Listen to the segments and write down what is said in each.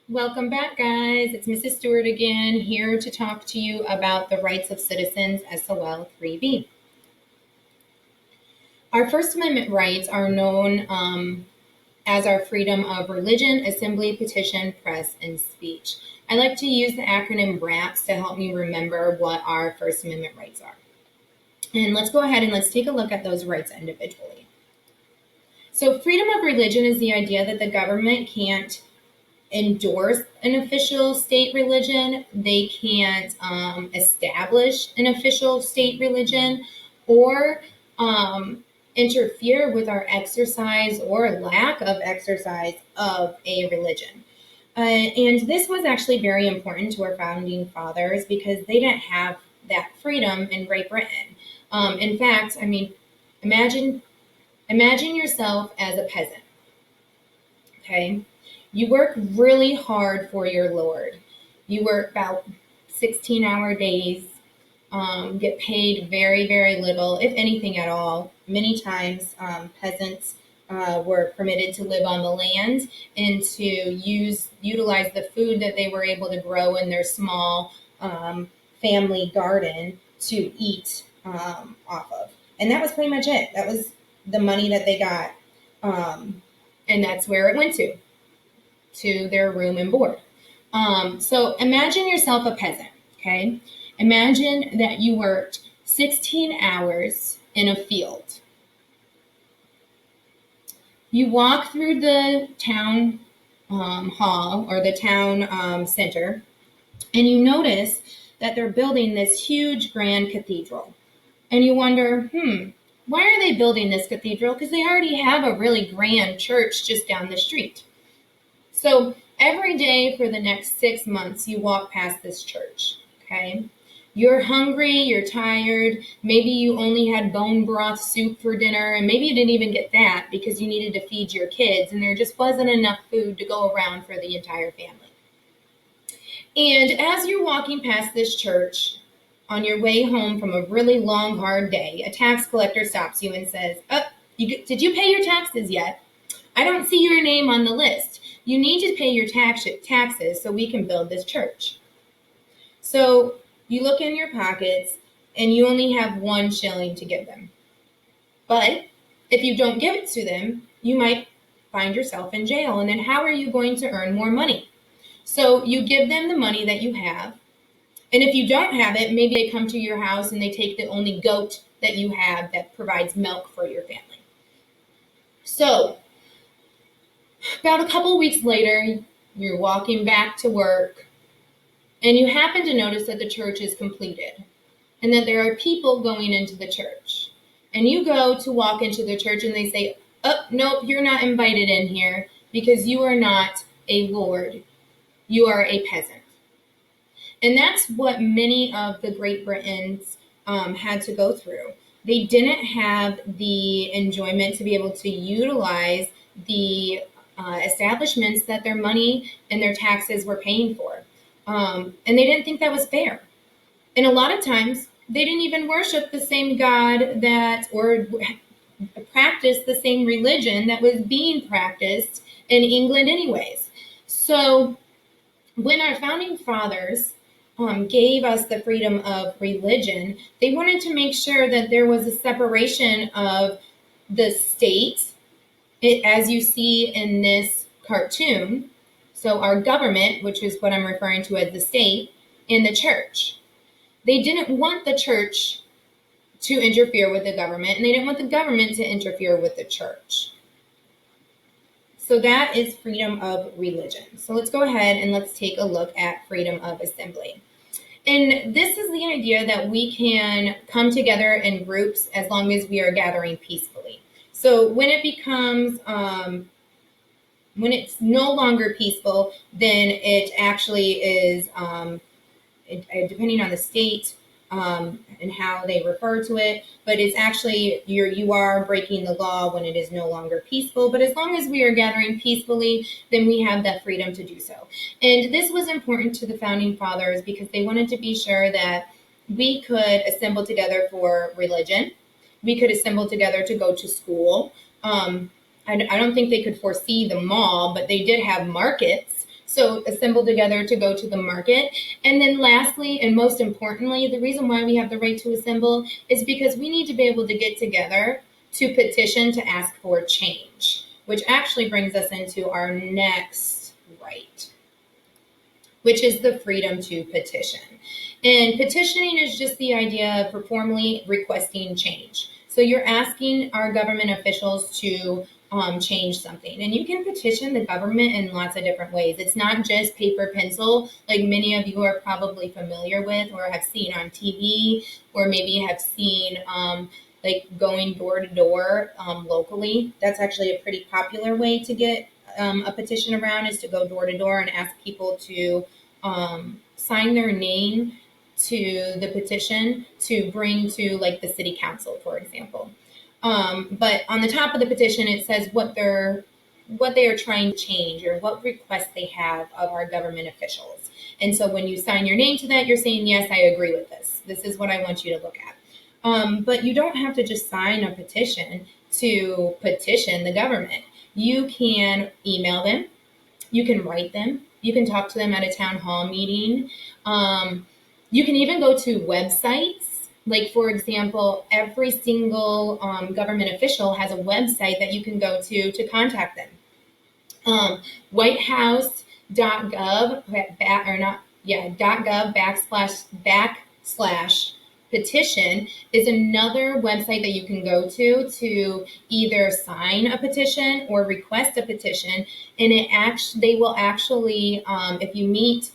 Welcome back, guys. It's Mrs. Stewart again, here to talk to you about the rights of citizens, SOL3b. Our First Amendment rights are known as our freedom of religion, assembly, petition, press, and speech. I like to use the acronym RAPS to help me remember what our First Amendment rights are. And let's go ahead and let's take a look at those rights individually. So freedom of religion is the idea that the government can't endorse an official state religion. They can't establish an official state religion or interfere with our exercise or lack of exercise of a religion. And this was actually very important to our founding fathers because they didn't have that freedom in Great Britain. In fact, imagine yourself as a peasant, okay? You work really hard for your Lord. You work about 16-hour days, get paid very, very little, if anything at all. Many times, peasants were permitted to live on the land and to utilize the food that they were able to grow in their small family garden to eat off of. And that was pretty much it. That was the money that they got. And that's where it went to their room and board. So imagine yourself a peasant, okay? Imagine that you worked 16 hours in a field. You walk through the town hall or the town center, and you notice that they're building this huge grand cathedral. And you wonder, why are they building this cathedral? Because they already have a really grand church just down the street. So every day for the next 6 months, you walk past this church, okay? You're hungry, you're tired, maybe you only had bone broth soup for dinner, and maybe you didn't even get that because you needed to feed your kids, and there just wasn't enough food to go around for the entire family. And as you're walking past this church, on your way home from a really long, hard day, a tax collector stops you and says, did you pay your taxes yet? I don't see your name on the list. You need to pay your taxes so we can build this church. So you look in your pockets and you only have 1 shilling to give them. But if you don't give it to them, you might find yourself in jail. And then how are you going to earn more money? So you give them the money that you have. And if you don't have it, maybe they come to your house and they take the only goat that you have that provides milk for your family. So about a couple weeks later, you're walking back to work and you happen to notice that the church is completed and that there are people going into the church. And you go to walk into the church and they say, nope, you're not invited in here because you are not a lord. You are a peasant. And that's what many of the Great Britons had to go through. They didn't have the enjoyment to be able to utilize the establishments that their money and their taxes were paying for. And they didn't think that was fair. And a lot of times, they didn't even worship the same God or practice the same religion that was being practiced in England anyways. So when our founding fathers gave us the freedom of religion, they wanted to make sure that there was a separation of the state, as you see in this cartoon, so our government, which is what I'm referring to as the state, and the church. They didn't want the church to interfere with the government, and they didn't want the government to interfere with the church. So that is freedom of religion. So let's go ahead and let's take a look at freedom of assembly. And this is the idea that we can come together in groups as long as we are gathering peacefully. So when it becomes, when it's no longer peaceful, then it actually is, depending on the state and how they refer to it, but it's actually you are breaking the law when it is no longer peaceful. But as long as we are gathering peacefully, then we have that freedom to do so. And this was important to the founding fathers because they wanted to be sure that we could assemble together for religion. We could assemble together to go to school. I don't think they could foresee the mall, but they did have markets. So assemble together to go to the market. And then lastly, and most importantly, the reason why we have the right to assemble is because we need to be able to get together to petition to ask for change, which actually brings us into our next right, which is the freedom to petition. And petitioning is just the idea of formally requesting change. So you're asking our government officials to change something. And you can petition the government in lots of different ways. It's not just paper pencil, like many of you are probably familiar with or have seen on TV, or maybe have seen like going door to door locally. That's actually a pretty popular way to get a petition around, is to go door to door and ask people to sign their name to the petition to bring to like the city council, for example. But on the top of the petition, it says what they are trying to change or what requests they have of our government officials. And so when you sign your name to that, you're saying, yes, I agree with this. This is what I want you to look at. But you don't have to just sign a petition to petition the government. You can email them. You can write them. You can talk to them at a town hall meeting. You can even go to websites. Like, for example, every single government official has a website that you can go to contact them. Whitehouse.gov, .gov /petition is another website that you can go to either sign a petition or request a petition. And they will actually, if you meet,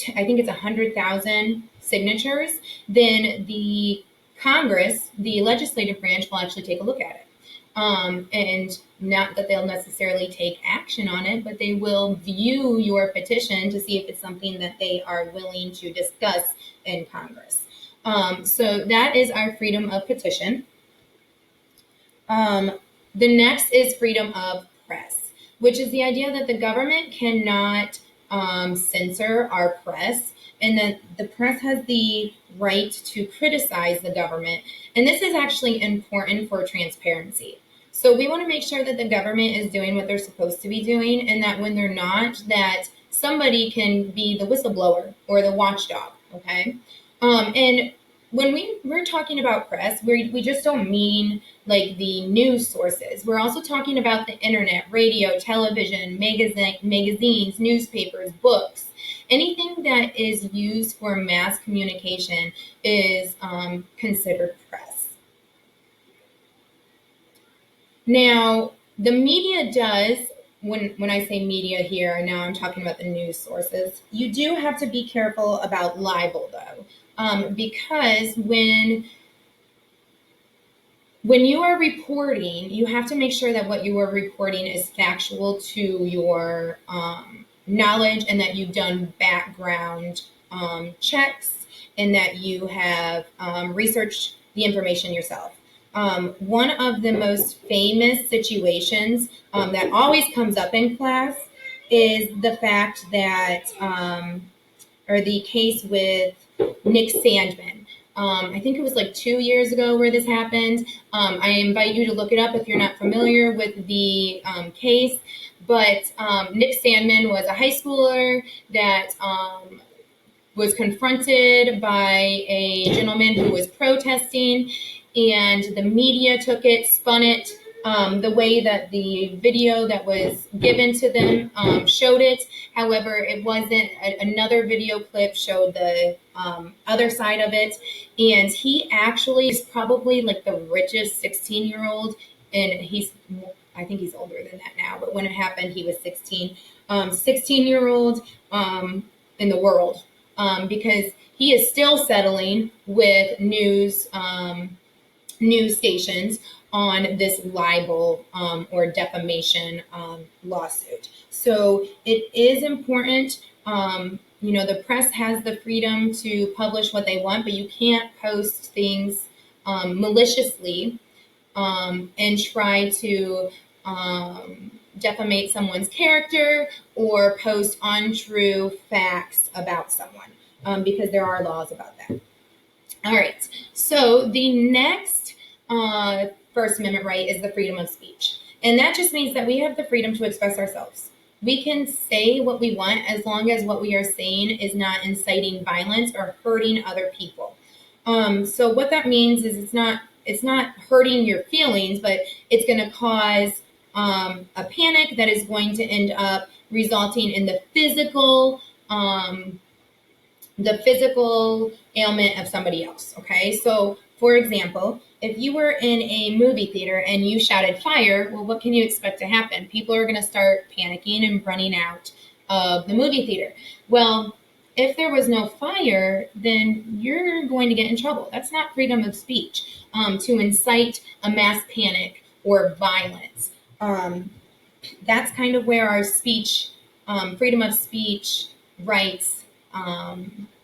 I think it's 100,000 signatures, then the Congress, the legislative branch, will actually take a look at it. And not that they'll necessarily take action on it, but they will view your petition to see if it's something that they are willing to discuss in Congress. So that is our freedom of petition. The next is freedom of press, which is the idea that the government cannot censor our press, and that the press has the right to criticize the government. And this is actually important for transparency. So we want to make sure that the government is doing what they're supposed to be doing, and that when they're not, that somebody can be the whistleblower or the watchdog, okay? And when we're talking about press, we just don't mean like the news sources. We're also talking about the internet, radio, television, magazines, newspapers, books. Anything that is used for mass communication is considered press. Now, the media does, when I say media here, now I'm talking about the news sources, you do have to be careful about libel, though. Because when you are reporting, you have to make sure that what you are reporting is factual to your knowledge, and that you've done background checks, and that you have researched the information yourself. One of the most famous situations that always comes up in class is the fact that, or the case with Nick Sandman. I think it was like 2 years ago where this happened. I invite you to look it up if you're not familiar with the case. But Nick Sandman was a high schooler that was confronted by a gentleman who was protesting, and the media took it, spun it the way that the video that was given to them showed it. However, it wasn't. Another video clip showed the other side of it. And he actually is probably like the richest 16-year-old. And I think he's older than that now. But when it happened, he was 16. 16-year-old in the world. Because he is still settling with news stations on this libel or defamation lawsuit. So it is important. The press has the freedom to publish what they want, but you can't post things maliciously and try to defamate someone's character or post untrue facts about someone, because there are laws about that. All right, so the next First Amendment right is the freedom of speech. And that just means that we have the freedom to express ourselves. We can say what we want as long as what we are saying is not inciting violence or hurting other people. So what that means is it's not hurting your feelings, but it's going to cause a panic that is going to end up resulting in the physical ailment of somebody else. Okay, so for example, if you were in a movie theater and you shouted fire, well, what can you expect to happen? People are going to start panicking and running out of the movie theater. Well, if there was no fire, then you're going to get in trouble. That's not freedom of speech, to incite a mass panic or violence. That's kind of where our speech, freedom of speech rights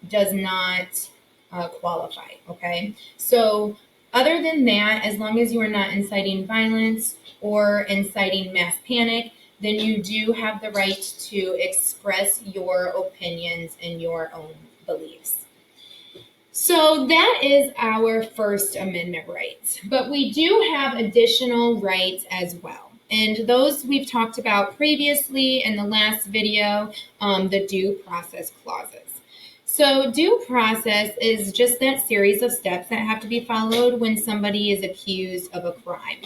does not qualify. Okay, so other than that, as long as you are not inciting violence or inciting mass panic, then you do have the right to express your opinions and your own beliefs. So that is our First Amendment rights, but we do have additional rights as well. And those we've talked about previously in the last video, the due process clauses. So due process is just that series of steps that have to be followed when somebody is accused of a crime.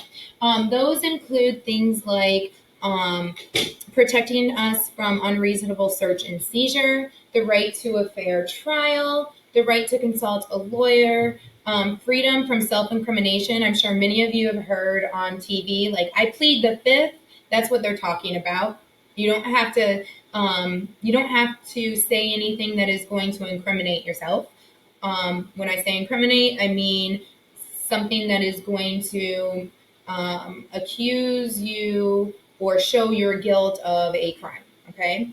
Those include things like protecting us from unreasonable search and seizure, the right to a fair trial, the right to consult a lawyer, freedom from self-incrimination. I'm sure many of you have heard on TV, like, I plead the fifth. That's what they're talking about. You don't have to say anything that is going to incriminate yourself. When I say incriminate, I mean something that is going to accuse you or show your guilt of a crime. Okay.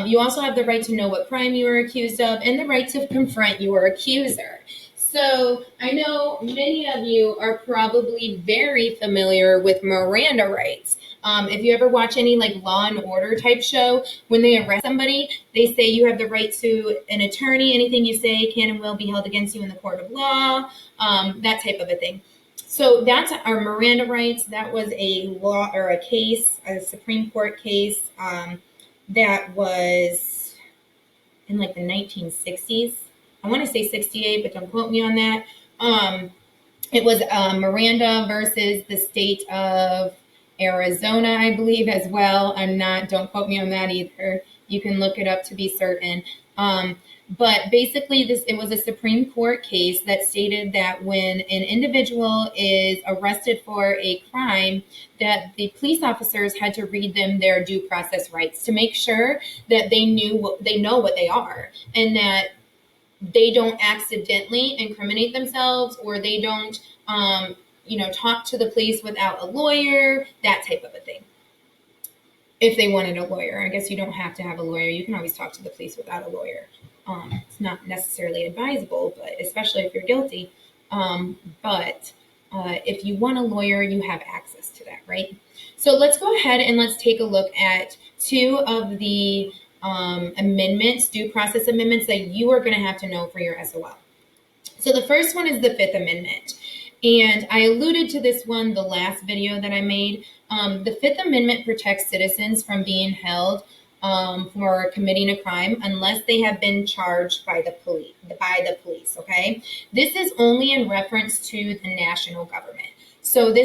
You also have the right to know what crime you are accused of and the right to confront your accuser. So I know many of you are probably very familiar with Miranda rights. If you ever watch any like Law and Order type show, when they arrest somebody, they say you have the right to an attorney. Anything you say can and will be held against you in the court of law, that type of a thing. So that's our Miranda rights. That was a law or a case, a Supreme Court case that was in like the 1960s. I want to say 68, but don't quote me on that. It was Miranda versus the state of Arizona, I believe, as well. Don't quote me on that either. You can look it up to be certain. But basically, it was a Supreme Court case that stated that when an individual is arrested for a crime, that the police officers had to read them their due process rights to make sure that they know what they are, and that they don't accidentally incriminate themselves, or they don't, talk to the police without a lawyer, that type of a thing. If they wanted a lawyer, I guess you don't have to have a lawyer. You can always talk to the police without a lawyer. It's not necessarily advisable, but especially if you're guilty. But if you want a lawyer, you have access to that, right? So let's go ahead and let's take a look at two of the amendments, due process amendments, that you are going to have to know for your SOL. So the first one is the Fifth Amendment. And I alluded to this one the last video that I made. The Fifth Amendment protects citizens from being held for committing a crime unless they have been charged by the police. Okay, this is only in reference to the national government. So the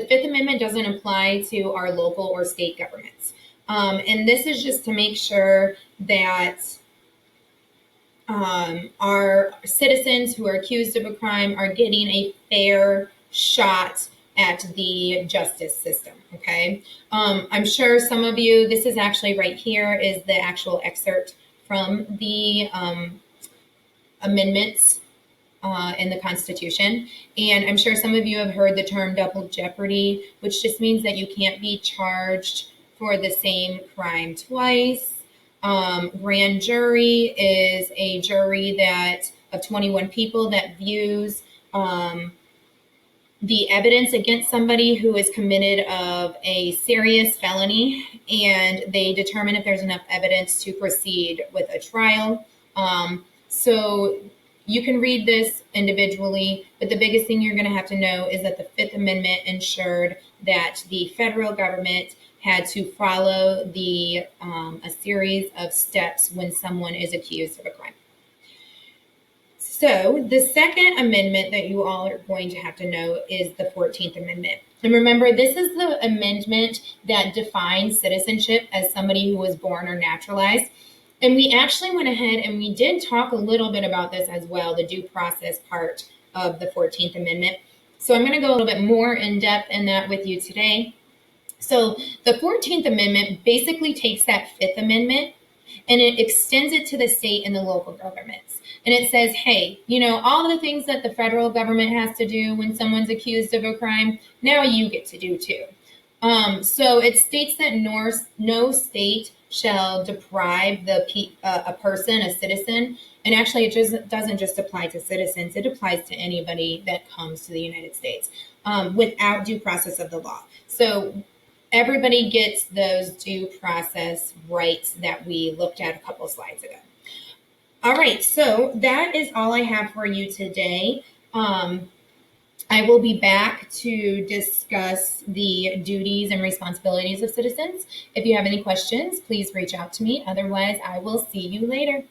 Fifth Amendment doesn't apply to our local or state governments. And this is just to make sure that our citizens who are accused of a crime are getting a fair shot at the justice system. Okay. I'm sure some of you, this is actually right here is the actual excerpt from the amendments in the Constitution. And I'm sure some of you have heard the term double jeopardy, which just means that you can't be charged for the same crime twice. Grand jury is a jury of 21 people that views the evidence against somebody who is committed of a serious felony, and they determine if there's enough evidence to proceed with a trial. So you can read this individually, but the biggest thing you're going to have to know is that the Fifth Amendment ensured that the federal government had to follow a series of steps when someone is accused of a crime. So the second amendment that you all are going to have to know is the 14th Amendment. And remember, this is the amendment that defines citizenship as somebody who was born or naturalized. And we actually went ahead and we did talk a little bit about this as well, the due process part of the 14th Amendment. So I'm going to go a little bit more in depth in that with you today. So the 14th Amendment basically takes that Fifth Amendment and it extends it to the state and the local governments. And it says, hey, all the things that the federal government has to do when someone's accused of a crime, now you get to do too. So it states that no state shall deprive a person, a citizen, and actually it doesn't just apply to citizens, it applies to anybody that comes to the United States without due process of the law. So everybody gets those due process rights that we looked at a couple of slides ago. All right, so that is all I have for you today. I will be back to discuss the duties and responsibilities of citizens. If you have any questions, please reach out to me. Otherwise, I will see you later.